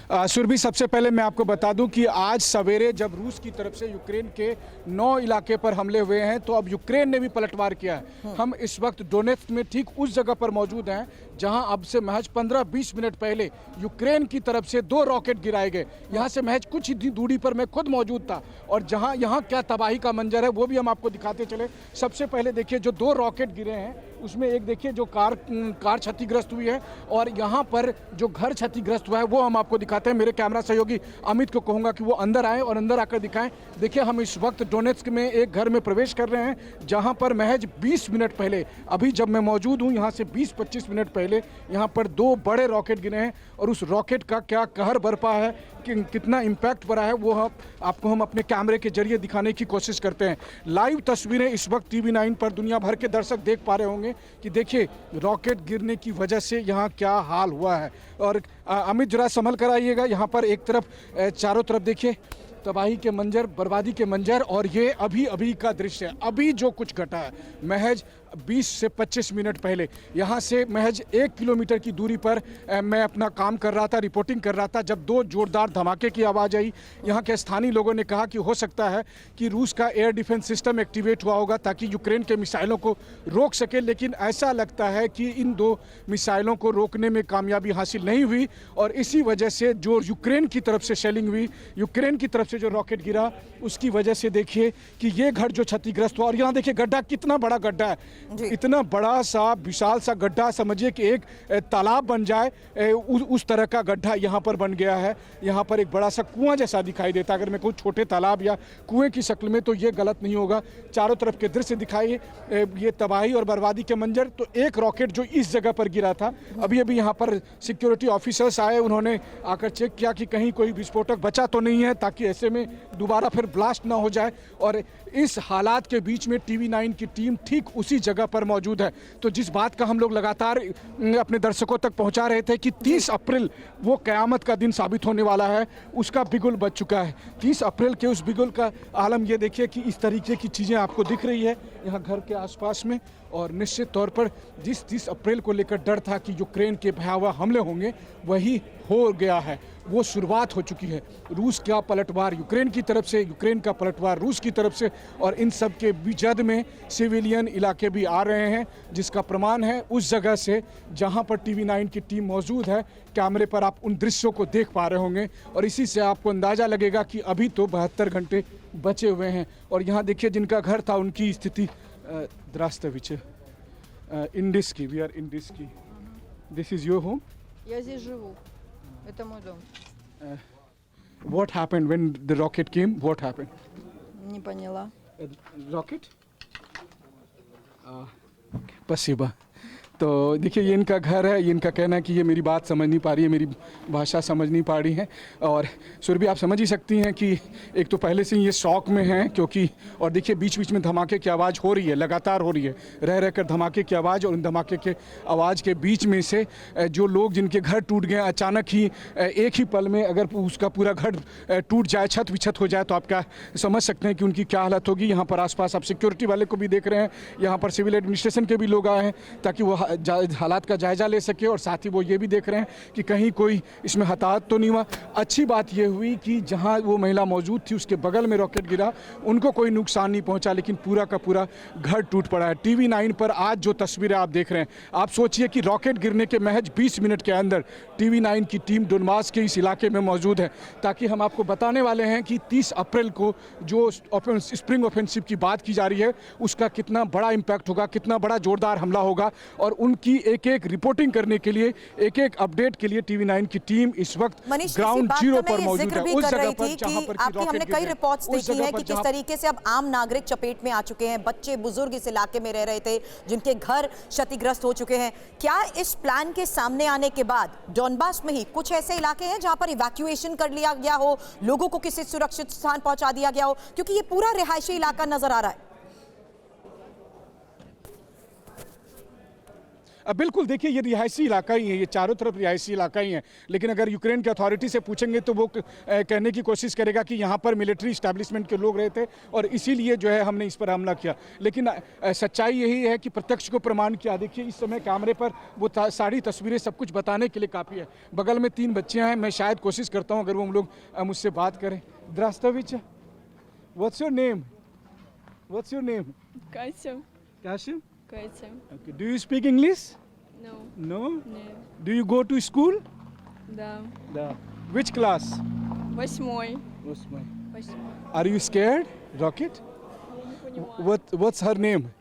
सुरभि, सबसे पहले मैं आपको बता दूं कि आज सवेरे जब रूस की तरफ से यूक्रेन के 9 इलाके पर हमले हुए हैं तो अब यूक्रेन ने भी पलटवार किया है। हम इस वक्त डोनेत्स्क में ठीक उस जगह पर मौजूद हैं जहां अब से महज 15-20 मिनट पहले यूक्रेन की तरफ से 2 रॉकेट गिराए गए। यहां से महज कुछ ही दूरी पर मैं खुद मौजूद था और जहां यहाँ क्या तबाही का मंजर है वो भी हम आपको दिखाते चले। सबसे पहले देखिए, जो 2 रॉकेट गिरे हैं उसमें एक देखिए जो कार क्षतिग्रस्त हुई है और यहाँ पर जो घर क्षतिग्रस्त हुआ है वो हम आपको दिखाते हैं। मेरे कैमरा सहयोगी अमित को कहूँगा कि वो अंदर आए और अंदर आकर दिखाएं। देखिए, हम इस वक्त डोनेत्स्क में एक घर में प्रवेश कर रहे हैं जहाँ पर महज 20 मिनट पहले, अभी जब मैं मौजूद हूँ यहाँ से 20-25 मिनट पहले यहाँ पर 2 बड़े रॉकेट गिरे हैं और उस रॉकेट का क्या कहर बरपा है, कि कितना इम्पैक्ट पड़ा है वो आपको हम अपने कैमरे के जरिए दिखाने की कोशिश करते हैं। लाइव तस्वीरें इस वक्त TV9 पर दुनिया भर के दर्शक देख पा रहे होंगे कि देखिए रॉकेट गिरने की वजह से यहाँ क्या हाल हुआ है। और अमित, जरा संभल कर आइएगा। यहाँ पर एक तरफ चारों तरफ देखिए तबाही के मंजर, बर्बादी के मंजर, और ये अभी का दृश्य है। अभी जो कुछ घटा है महज 20 से 25 मिनट पहले, यहाँ से महज 1 किलोमीटर की दूरी पर मैं अपना काम कर रहा था, रिपोर्टिंग कर रहा था, जब 2 जोरदार धमाके की आवाज़ आई। यहाँ के स्थानीय लोगों ने कहा कि हो सकता है कि रूस का एयर डिफेंस सिस्टम एक्टिवेट हुआ होगा ताकि यूक्रेन के मिसाइलों को रोक सके, लेकिन ऐसा लगता है कि इन 2 मिसाइलों को रोकने में कामयाबी हासिल नहीं हुई और इसी वजह से जो यूक्रेन की तरफ से शेलिंग हुई, यूक्रेन की तरफ से जो रॉकेट गिरा, उसकी वजह से देखिए कि ये घर जो क्षतिग्रस्त हुआ। और यहाँ देखिए गड्ढा, कितना बड़ा गड्ढा है, इतना बड़ा सा विशाल सा गड्ढा, समझिए कि एक तालाब बन जाए उस तरह का गड्ढा यहाँ पर बन गया है। यहाँ पर एक बड़ा सा कुआं जैसा दिखाई देता है। अगर मैं कहूँ छोटे तालाब या कुएं की शक्ल में तो ये गलत नहीं होगा। चारों तरफ के दृश्य दिखाइए, ये तबाही और बर्बादी के मंजर। तो एक रॉकेट जो इस जगह पर गिरा था, अभी यहाँ पर सिक्योरिटी ऑफिसर्स आए, उन्होंने आकर चेक किया कि कहीं कोई विस्फोटक बचा तो नहीं है ताकि ऐसे में दोबारा फिर ब्लास्ट ना हो जाए। और इस हालात के बीच में TV9 की टीम ठीक उसी जगह पर मौजूद है। तो जिस बात का हम लोग लगातार अपने दर्शकों तक पहुंचा रहे थे कि 30 अप्रैल वो क़यामत का दिन साबित होने वाला है, उसका बिगुल बज चुका है। 30 अप्रैल के उस बिगुल का आलम ये देखिए कि इस तरीके की चीज़ें आपको दिख रही है यहाँ घर के आसपास में। और निश्चित तौर पर जिस 30 अप्रैल को लेकर डर था कि यूक्रेन के भयावह हमले होंगे, वही हो गया है, वो शुरुआत हो चुकी है। रूस का पलटवार यूक्रेन की तरफ से, यूक्रेन का पलटवार रूस की तरफ से, और इन सब के जद में सिविलियन इलाके भी आ रहे हैं, जिसका प्रमाण है उस जगह से जहां पर TV9 की टीम मौजूद है। कैमरे पर आप उन दृश्यों को देख पा रहे होंगे और इसी से आपको अंदाज़ा लगेगा कि अभी तो 72 घंटे बचे हुए हैं। और यहाँ देखिए जिनका घर था उनकी स्थिति Здравствуйте. Индийский, we are Индийский. This is your home? Я здесь живу. Это мой дом. What happened when the rocket came? What happened? Не поняла. Rocket? Спасибо. तो देखिए ये इनका घर है। ये इनका कहना है कि ये मेरी बात समझ नहीं पा रही है, मेरी भाषा समझ नहीं पा रही है। और सुरभि, आप समझ ही सकती हैं कि एक तो पहले से ही ये शौक में हैं क्योंकि, और देखिए बीच बीच में धमाके की आवाज़ हो रही है, लगातार हो रही है, रह रह कर धमाके की आवाज़। और उन धमाके के आवाज़ के बीच में से जो लोग जिनके घर टूट गए अचानक ही, एक ही पल में अगर उसका पूरा घर टूट जाए, छत विछत हो जाए, तो आप क्या समझ सकते हैं कि उनकी क्या हालत होगी। यहाँ पर आसपास आप सिक्योरिटी वाले को भी देख रहे हैं, यहाँ पर सिविल एडमिनिस्ट्रेशन के भी लोग आए हैं ताकि वो हालात का जायज़ा ले सके, और साथ ही वो ये भी देख रहे हैं कि कहीं कोई इसमें हताहत तो नहीं हुआ। अच्छी बात ये हुई कि जहां वो महिला मौजूद थी उसके बगल में रॉकेट गिरा, उनको कोई नुकसान नहीं पहुंचा, लेकिन पूरा का पूरा घर टूट पड़ा है। TV9 पर आज जो तस्वीरें आप देख रहे हैं, आप सोचिए कि रॉकेट गिरने के महज 20 मिनट के अंदर TV9 की टीम डोनबास के इस इलाके में मौजूद है ताकि हम आपको बताने वाले हैं कि 30 अप्रैल को जो स्प्रिंग ऑफेंसिव की बात की जा रही है उसका कितना बड़ा इम्पैक्ट होगा, कितना बड़ा जोरदार हमला होगा। और उनकी एक एक रिपोर्टिंग करने के लिए, एक एक अपडेट के लिए TV9 की टीम इस वक्त ग्राउंड जीरो पर मौजूद है, उस जगह पर जहां पर आपकी हमने कई रिपोर्ट्स देखी है कि किस तरीके से अब आम नागरिक चपेट में आ चुके हैं, बच्चे बुजुर्ग इस इलाके में रह रहे थे जिनके घर क्षतिग्रस्त हो चुके हैं। क्या इस प्लान के सामने आने के बाद डोनबास में ही कुछ ऐसे इलाके हैं जहां पर इवैक्यूएशन कर लिया गया हो, लोगों को किसी सुरक्षित स्थान पहुंचा दिया गया हो, क्योंकि ये पूरा रिहायशी इलाका नजर आ रहा है? बिल्कुल, देखिए ये रिहायशी इलाका ही है, ये चारों तरफ रिहायशी इलाका ही है, लेकिन अगर यूक्रेन के अथॉरिटी से पूछेंगे तो वो कहने की कोशिश करेगा कि यहाँ पर मिलिट्री इस्टेब्लिशमेंट के लोग रहे थे और इसीलिए जो है हमने इस पर हमला किया। लेकिन सच्चाई यही है कि प्रत्यक्ष को प्रमाण किया। देखिए इस समय कैमरे पर वो सारी तस्वीरें सब कुछ बताने के लिए काफ़ी है। बगल में 3 बच्चियाँ हैं, मैं शायद कोशिश करता हूँ अगर वो हम लोग मुझसे बात करें। Drastovich, what's your name? What's your name? Katya. Kashim? Katya. Okay. Do you speak English? No. No? Не. Do you go to school? Да. Да. Which class? 8. 8. 8. Are you scared? Rocket? Я не понимаю. What's her name?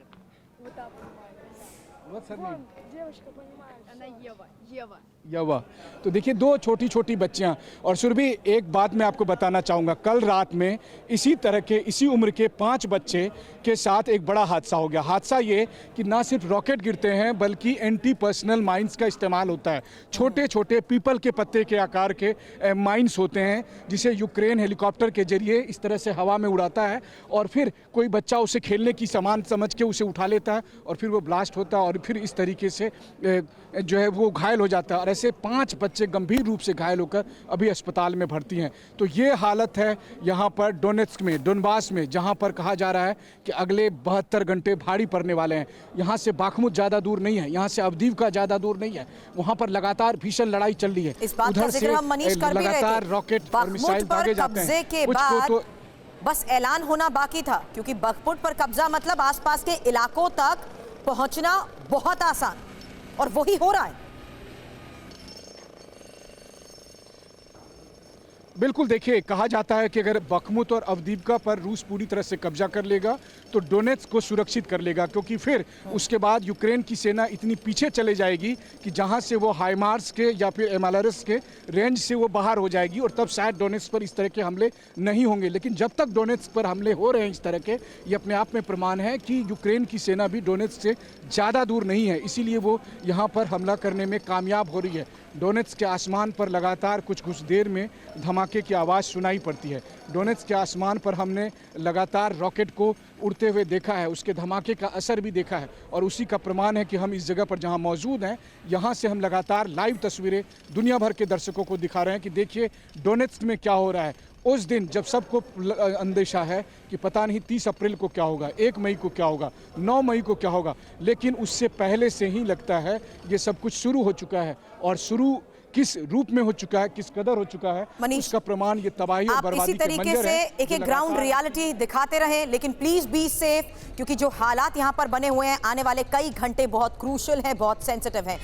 Вот так понимаю. What's her name? Девочка понимает. Она Ева. Ева. यवा। तो देखिए 2 छोटी छोटी बच्चियां। और सुरभि, एक बात मैं आपको बताना चाहूँगा, कल रात में इसी तरह के इसी उम्र के 5 बच्चे के साथ एक बड़ा हादसा हो गया। हादसा ये कि ना सिर्फ रॉकेट गिरते हैं बल्कि एंटी पर्सनल माइंस का इस्तेमाल होता है। छोटे छोटे पीपल के पत्ते के आकार के माइंस होते हैं जिसे यूक्रेन हेलीकॉप्टर के जरिए इस तरह से हवा में उड़ाता है और फिर कोई बच्चा उसे खेलने की सामान समझ के उसे उठा लेता है और फिर वो ब्लास्ट होता है और फिर इस तरीके से जो है वो घायल हो जाता है। और ऐसे 5 बच्चे गंभीर रूप से घायल होकर अभी अस्पताल में भर्ती हैं। तो ये हालत है यहाँ पर डोनेट्स्क में, डोनबास में, जहाँ पर कहा जा रहा है कि अगले 72 घंटे भारी पड़ने वाले हैं। यहाँ से बाखमुत ज़्यादा दूर नहीं है, यहाँ से अवदीवका ज़्यादा दूर नहीं है। वहाँ पर लगातार भीषण लड़ाई चल रही है। इस बात का जिक्र हम मनीष कर भी रहे थे। लगातार रॉकेट और मिसाइल दागे जाते हैं। के बाद बस ऐलान होना बाकी था, क्योंकि बखमुत पर कब्जा मतलब आसपास के इलाकों तक पहुंचना बहुत आसान, और वही हो रहा है। बिल्कुल, देखिए कहा जाता है कि अगर बखमुत और अवदीवका पर रूस पूरी तरह से कब्जा कर लेगा तो डोनेट्स्क को सुरक्षित कर लेगा, क्योंकि फिर उसके बाद यूक्रेन की सेना इतनी पीछे चले जाएगी कि जहां से वो हाइमार्स के या फिर एमालारस के रेंज से वो बाहर हो जाएगी और तब शायद डोनेट्स्क पर इस तरह के हमले नहीं होंगे। लेकिन जब तक डोनेट्स्क पर हमले हो रहे हैं इस तरह के, ये अपने आप में प्रमाण है कि यूक्रेन की सेना भी डोनेट्स्क से ज़्यादा दूर नहीं है, इसीलिए वो यहाँ पर हमला करने में कामयाब हो रही है। डोनेट्स्क के आसमान पर लगातार कुछ देर में धमाके की आवाज़ सुनाई पड़ती है। डोनेट्स्क के आसमान पर हमने लगातार रॉकेट को उड़ते हुए देखा है, उसके धमाके का असर भी देखा है और उसी का प्रमाण है कि हम इस जगह पर जहां मौजूद हैं, यहां से हम लगातार लाइव तस्वीरें दुनिया भर के दर्शकों को दिखा रहे हैं कि देखिए डोनेट्स्क में क्या हो रहा है। उस दिन जब सबको अंदेशा है कि पता नहीं 30 अप्रैल को क्या होगा, 1 मई को क्या होगा, 9 मई को क्या होगा, लेकिन उससे पहले से ही लगता है ये सब कुछ शुरू हो चुका है। और शुरू किस रूप में हो चुका है, किस कदर हो चुका है, उसका प्रमाण ये तबाही और बर्बादी इसी तरीके से एक ग्राउंड रियलिटी दिखाते रहे, लेकिन प्लीज बी सेफ, क्योंकि जो हालात यहाँ पर बने हुए हैं, आने वाले कई घंटे बहुत क्रूशियल हैं, बहुत सेंसिटिव हैं।